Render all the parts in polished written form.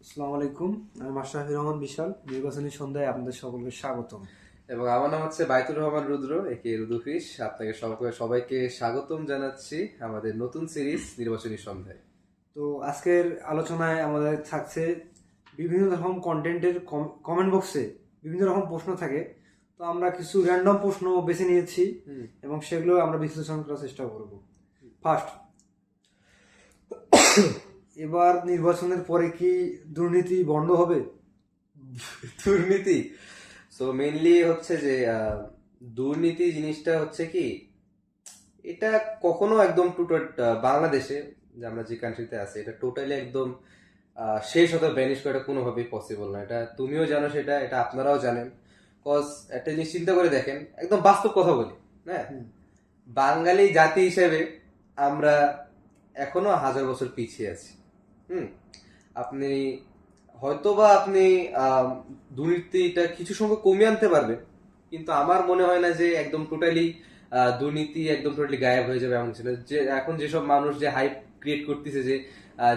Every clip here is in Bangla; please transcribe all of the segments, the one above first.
আসসালামু আলাইকুম। আমি মাশরাফির রহমান বিশাল। নির্বাচনী সন্ধ্যায় আপনাদের সকলকে স্বাগতম। এবং আমার নাম হচ্ছে বাইতুর রহমান রুদ্র, একে রুদুফিস। আপনাকে সবাইকে স্বাগতম জানাচ্ছি আমাদের নতুন সিরিজ নির্বাচনী সন্ধ্যায়। তো আজকের আলোচনায় আমাদের থাকছে বিভিন্ন রকম কন্টেন্টের কমেন্ট বক্সে বিভিন্ন রকম প্রশ্ন থাকে। তো আমরা কিছু র্যান্ডম প্রশ্ন বেছে নিয়েছি এবং সেগুলো আমরা বিশ্লেষণ করার চেষ্টা করব। ফার্স্ট, এবার নির্বাচনের পরে কি দুর্নীতি বন্ধ হবে? দুর্নীতি মেইনলি হচ্ছে যে দুর্নীতি জিনিসটা হচ্ছে কি, এটা কখনো একদম বাংলাদেশে যে আমরা যে কান্ট্রিতে আছি এটা টোটালি একদম শেষ হতে ব্যানিশ করাটা কোনোভাবেই পসিবল না। এটা তুমিও জানো, এটা আপনারাও জানেন। কজ একটা জিনিস চিন্তা করে দেখেন, একদম বাস্তব কথা বলি, হ্যাঁ, বাঙালি জাতি হিসেবে আমরা এখনো 1000 বছর পিছিয়ে আছি। আপনি হয়তোবা আপনি দুর্নীতিটা কিছু সংখ্যক কমিয়ে আনতে পারবেন, কিন্তু আমার মনে হয় না যে একদম টোটালি দুর্নীতি একদম টোটালি গায়েব হয়ে যাবে এমন ছিল। যে এখন যেসব মানুষ যে হাইপ ক্রিয়েট করতেছে যে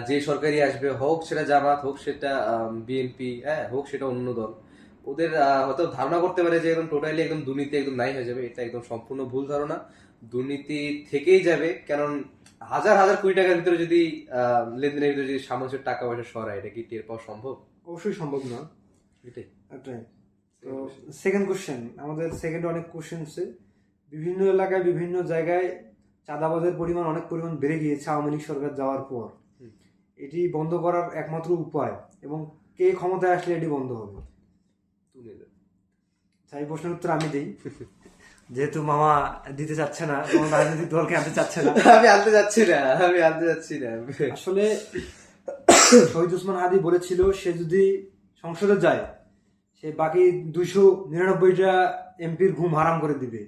যে সরকারি আসবে, হোক সেটা জামাত, হোক সেটা বিএনপি, হ্যাঁ, হোক সেটা অন্য দল, ওদের হয়তো ধারণা করতে পারে যে একদম টোটালি একদম দুর্নীতি একদম নাই হয়ে যাবে। এটা একদম সম্পূর্ণ ভুল ধারণা। দুর্নীতি থেকেই যাবে, কারণ হাজার হাজার কোটি টাকার ভিতরে যদি লেনদেনের ভিতরে যদি সামাজিক টাকা পয়সা সরায়, এটা কি টের পাওয়া সম্ভব? অবশ্যই সম্ভব না। এটাই। তো সেকেন্ড কোশ্চেন, আমাদের সেকেন্ড অনেক কোশ্চেন আছে। বিভিন্ন এলাকায় বিভিন্ন জায়গায় চাঁদাবাজের পরিমাণ অনেক পরিমাণ বেড়ে গিয়েছে আওয়ামী লীগ সরকার যাওয়ার পর। এটি বন্ধ করার একমাত্র উপায় এবং কে ক্ষমতায় আসলে এটি বন্ধ হবে? এই প্রশ্নের উত্তর আমি দিই। যেহেতু মামা দিতে চাচ্ছে না, কোনো রাজনৈতিক দলকে আনতে চাচ্ছে না। আমি আনতে যাচ্ছি না। আসলে শহীদ ওসমান হাদি বলেছিল সে যদি সংসদে যায় সে বাকি 299টা এমপির ঘুম হারাম করে দিবে।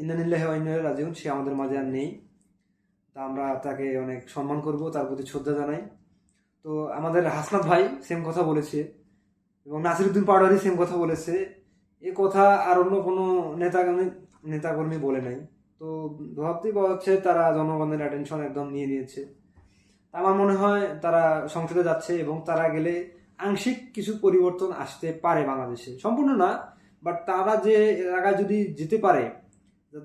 ইন্নানিল্লাহি ওয়া ইন্না ইলাইহি রাজিউন। সে আমাদের মাঝে আর নেই। তা আমরা তাকে অনেক সম্মান করব, তার প্রতি শ্রদ্ধা জানাই। তো আমাদের হাসনাত ভাই সেম কথা বলেছে এবং নাসিরউদ্দিন পাটোয়ারি সেম কথা বলেছে। এ কথা আর অন্য কোনো নেতাকর্মী বলে নাই। তো ভাবতেই পাওয়া যাচ্ছে তারা জনগণের অ্যাটেনশন একদম নিয়ে নিয়েছে। আমার মনে হয় তারা সংসদে যাচ্ছে এবং তারা গেলে আংশিক কিছু পরিবর্তন আসতে পারে বাংলাদেশে, সম্পূর্ণ না, বাট তারা যে এলাকায় যদি যেতে পারে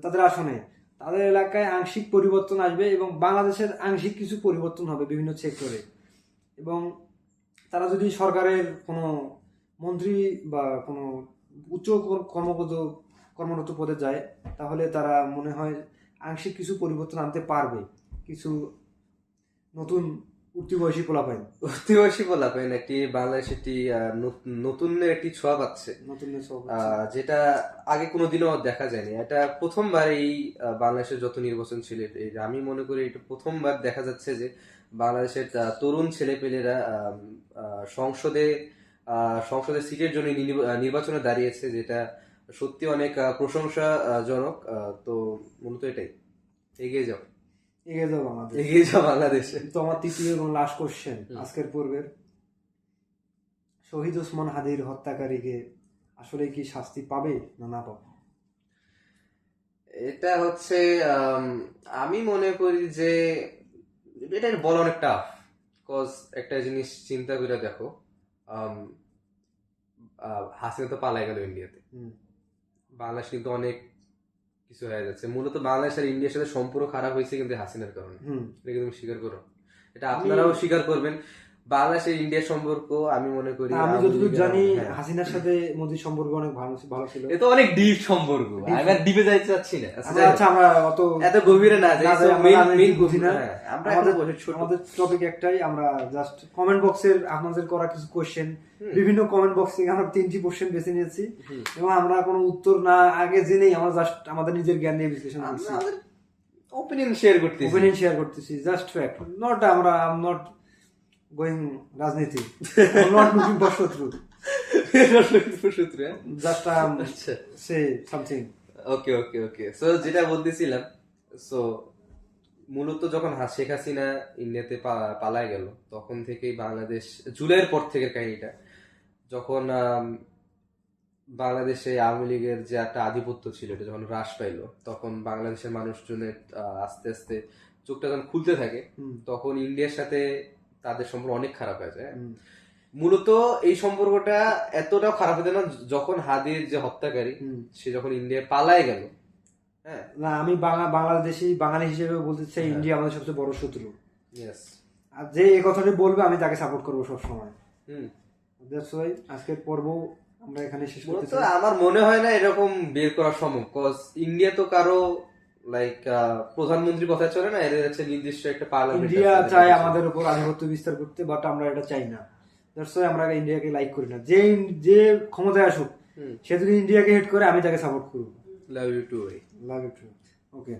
তাদের আসনে, তাদের এলাকায় আংশিক পরিবর্তন আসবে এবং বাংলাদেশের আংশিক কিছু পরিবর্তন হবে বিভিন্ন সেক্টরে। এবং তারা যদি সরকারের কোনো মন্ত্রী বা কোনো উচ্চ কর্মরত পদে যায় তাহলে তারা মনে হয় আংশিক কিছু পরিবর্তন আনতে পারবে। কিছু নতুন উঠতি বয়সী পোলাপাইন একটি বাংলাদেশ একটি নতুনের একটি ছোঁয়া পাচ্ছে, যেটা আগে কোনোদিনও দেখা যায়নি। এটা প্রথমবার এই বাংলাদেশের যত নির্বাচন ছিল, আমি মনে করি এটা প্রথমবার দেখা যাচ্ছে যে বাংলাদেশের তরুণ ছেলেপেলেরা সংসদে সংসদের সিটের জন্য নির্বাচনে দাঁড়িয়েছে, যেটা সত্যি অনেক প্রশংসাজনক। তো মূলত এটাই, এগিয়ে যাও বাংলাদেশ। তো আমার তৃতীয় এবং লাস্ট কোশ্চেন আজকের পর্বের, শহীদ ওসমান হাদির হত্যাকারীকে আসলে কি শাস্তি পাবে না না পাবে? এটা হচ্ছে আমি মনে করি যে এটা বলা অনেক টাফ। কজ একটা জিনিস চিন্তা করে দেখো, হাসিনা তো পালাই গেল ইন্ডিয়াতে, বাংলাদেশ কিন্তু অনেক কিছু হয়ে যাচ্ছে। মূলত বাংলাদেশ আর ইন্ডিয়ার সাথে সম্পর্ক খারাপ হয়েছে কিন্তু হাসিনার কারণে। এটা তুমি স্বীকার করো, এটা আপনারাও স্বীকার করবেন। বাংলাদেশের ইন্ডিয়ার সম্পর্ক আমি মনে করি, আমি যতদূর জানি হাসিনার সাথে মোদির সম্পর্ক অনেক ভালো ছিল। এটা অনেক ডিপ সম্পর্ক, আমি আর ডিপে যাইতে চাচ্ছি না। আচ্ছা, আমরা অত এত গভীরে না যাই, মেইন বুঝি না। আমাদের টপিক একটাই, আমরা জাস্ট কমেন্ট বক্সের আপনাদের করা কিছু কোশ্চেন, বিভিন্ন কমেন্ট বক্স থেকে আমরা 3টি কোশ্চেন বেছে নিয়েছি এবং আমরা কোনো উত্তর না আগে জেনেই আমরা জাস্ট আমাদের নিজের জ্ঞান নিয়ে বিশ্লেষণ করছি, ওপিনিয়ন শেয়ার করতেছি, জাস্ট ফ্যাক্ট, নট আমরা নট গোয়িং রাজনীতি, নট লুকিং ফর শত্রু, just say something. Okay so যেটা বলতেছিলাম, সো মূলত যখন শেখ হাসিনা ইন্ডিয়াতে পালায় গেল তখন থেকেই বাংলাদেশ, জুলাইয়ের পর থেকে কাহিনীটা, যখন বাংলাদেশে আওয়ামী লীগের যে একটা আধিপত্য ছিল এটা যখন হ্রাস পাইল, তখন বাংলাদেশের মানুষজনের আস্তে আস্তে চোখটা যখন খুলতে থাকে, তখন ইন্ডিয়ার সাথে তাদের সম্পর্ক অনেক খারাপ হয়ে যায়। মূলত এই সম্পর্কটা এতটাও খারাপ হতো না যখন হাদির যে হত্যাকারী সে যখন ইন্ডিয়ায় পালায় গেল। হ্যাঁ, না আমি বাংলাদেশি বাঙালি হিসেবে বলতে চাই ইন্ডিয়া আমাদের সবচেয়ে বড় শত্রু। ইয়েস, আর যে এই কথাটি বলবে আমি তাকে সাপোর্ট করবো সবসময়। দ্যাটস ওয়াই আজকের পর্ব আমরা এখানে শেষ করতে চাই। আমার মনে হয় না এরকম বের করা সম্ভব, কজ ইন্ডিয়া তো কারো লাইক প্রধানমন্ত্রী কথা চলে না, এর হচ্ছে নির্দিষ্ট একটা পার্লামেন্ট। ইন্ডিয়া চায় আমাদের উপর আধিপত্য বিস্তার করতে, বাট আমরা এটা চাই না। দ্যাটস ওয়াই আমরা ইন্ডিয়াকে লাইক করি না। যে ক্ষমতায় আসুক সে যদি ইন্ডিয়াকে হেড করে আমি তাকে সাপোর্ট করবো। Love you too. Love you too. Okay.